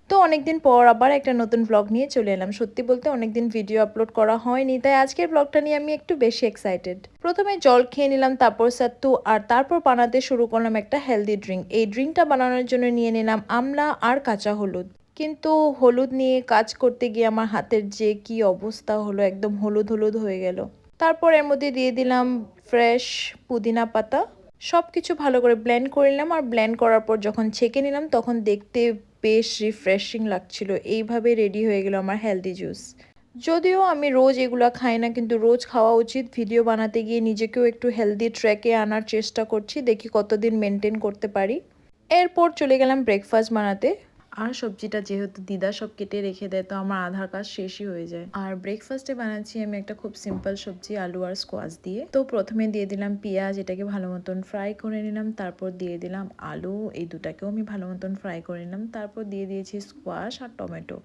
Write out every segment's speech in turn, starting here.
তো অনেকদিন পর আবার একটা নতুন ব্লগ নিয়ে চলে এলাম। সত্যি বলতে অনেকদিন ভিডিও আপলোড করা হয়নি, তাই আজকের ব্লগটা নিয়ে আমি একটু বেশি এক্সাইটেড। প্রথমে জল খেয়ে নিলাম, তারপর সাত্তু, আর তারপর বানাতে শুরু করলাম একটা হেলদি ড্রিঙ্ক। এই ড্রিঙ্কটা বানানোর জন্য নিয়ে নিলাম আমলা আর কাঁচা হলুদ। কিন্তু হলুদ নিয়ে কাজ করতে গিয়ে আমার হাতের যে কি অবস্থা হলো, একদম হলুদ হলুদ হয়ে গেল। তারপর এর মধ্যে দিয়ে দিলাম ফ্রেশ পুদিনা পাতা। সব কিছু ভালো করে ব্লেন্ড করে নিলাম, আর ব্লেন্ড করার পর যখন ছেঁকে নিলাম তখন দেখতে বেশ রিফ্রেশিং লাগছিল। এইভাবে রেডি হয়ে গেল আমার হেলদি জুস। যদিও আমি রোজ এগুলো খাই না, কিন্তু রোজ খাওয়া উচিত। ভিডিও বানাতে গিয়ে নিজেকেও একটু হেলদি ট্র্যাকে আনার চেষ্টা করছি, দেখি কতদিন মেনটেন করতে পারি। এরপর চলে গেলাম ব্রেকফাস্ট বানাতে। আর সবজিটা যেহেতু দিদা সব কেটে রেখে দেয়, তো আমার আধার কাজ শেষই হয়ে যায়। আর ব্রেকফাস্টে বানাচ্ছি আমি একটা খুব সিম্পল সবজি, আলু আর স্কোয়াশ দিয়ে। তো প্রথমে দিয়ে দিলাম পেঁয়াজ, এটাকে ভালো মতন ফ্রাই করে নিলাম। তারপর দিয়ে দিলাম আলু, এই দুটাকেও আমি ভালো মতন ফ্রাই করে নিলাম। তারপর দিয়ে দিয়েছি স্কোয়াশ আর টমেটো।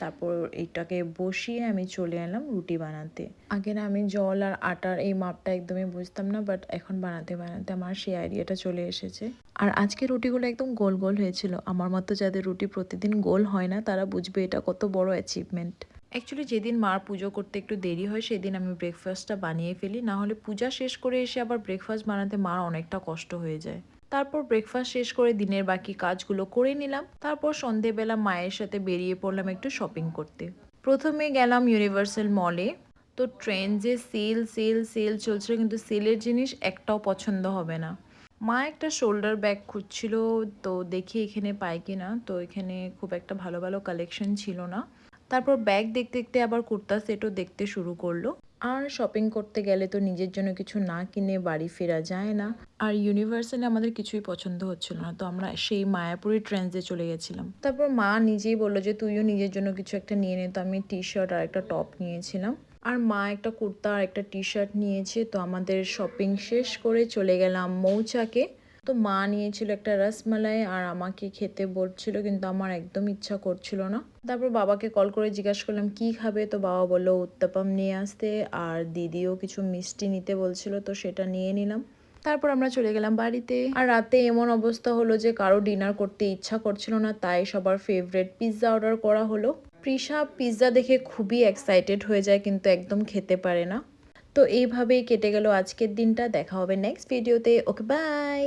তারপর এইটাকে বসিয়ে আমি চলে এলাম রুটি বানাতে। আগে না আমি জল আর আটার এই মাপটা একদমই বুঝতাম না, বাট এখন বানাতে বানাতে আমার সেই আইডিয়াটা চলে এসেছে। আর আজকে রুটিগুলো একদম গোল গোল হয়েছিল। আমার মতো যাদের রুটি প্রতিদিন গোল হয় না, তারা বুঝবে এটা কত বড় অ্যাচিভমেন্ট। অ্যাকচুয়ালি যেদিন মার পুজো করতে একটু দেরি হয়, সেদিন আমি ব্রেকফাস্টটা বানিয়ে ফেলি, না হলে পূজা শেষ করে এসে আবার ব্রেকফাস্ট বানাতে মার অনেকটা কষ্ট হয়ে যায়। তারপর ব্রেকফাস্ট শেষ করে দিনের বাকি কাজগুলো করে নিলাম। তারপর সন্ধেবেলা মায়ের সাথে বেরিয়ে পড়লাম একটু শপিং করতে। প্রথমে গেলাম ইউনিভার্সাল মলে। তো ট্রেন যে সেল সেল সেল চলছিল, কিন্তু সেলের জিনিস একটাও পছন্দ হবে না। মা একটা শোল্ডার ব্যাগ খুঁজছিল, তো দেখি এখানে পাই কিনা। তো এখানে খুব একটা ভালো ভালো কালেকশন ছিল না। তারপর ব্যাগ দেখতে দেখতে আবার কুর্তা সেটও দেখতে শুরু করলো। আর শপিং করতে গেলে তো নিজের জন্য কিছু না কিনে বাড়ি ফেরা যায় না। আর ইউনিভার্সালে আমাদের কিছুই পছন্দ হচ্ছিল না, তো আমরা সেই মায়াপুরি ট্রেন্ডসে চলে গেছিলাম। তারপর মা নিজেই বললো যে তুইও নিজের জন্য কিছু একটা নিয়ে নে। তো আমি টি শার্ট আর একটা টপ নিয়েছিলাম, আর মা একটা কুর্তা আর একটা টি শার্ট নিয়েছে। তো আমাদের শপিং শেষ করে চলে গেলাম মৌচাকে। তো মা নিয়েছিল একটা রসমালাই আর আমাকে খেতে বলছিল, কিন্তু আমার একদম ইচ্ছা করছিল না। তারপর বাবাকে কল করে জিজ্ঞাসা করলাম কি খাবে, তো বাবা বললো উত্তাপাম নিয়ে আসতে, আর দিদিও কিছু মিষ্টি নিতে বলছিল, তো সেটা নিয়ে নিলাম। তারপর আমরা চলে গেলাম বাড়িতে। আর রাতে এমন অবস্থা হলো যে কারো ডিনার করতে ইচ্ছা করছিল না, তাই সবার ফেভারিট পিৎজা অর্ডার করা হলো। প্রিশা পিৎজা দেখে খুবই এক্সাইটেড হয়ে যায়, কিন্তু একদম খেতে পারে না। তো এইভাবেই কেটে গেল আজকের দিনটা। দেখা হবে নেক্সট ভিডিওতে। ওকে, বাই।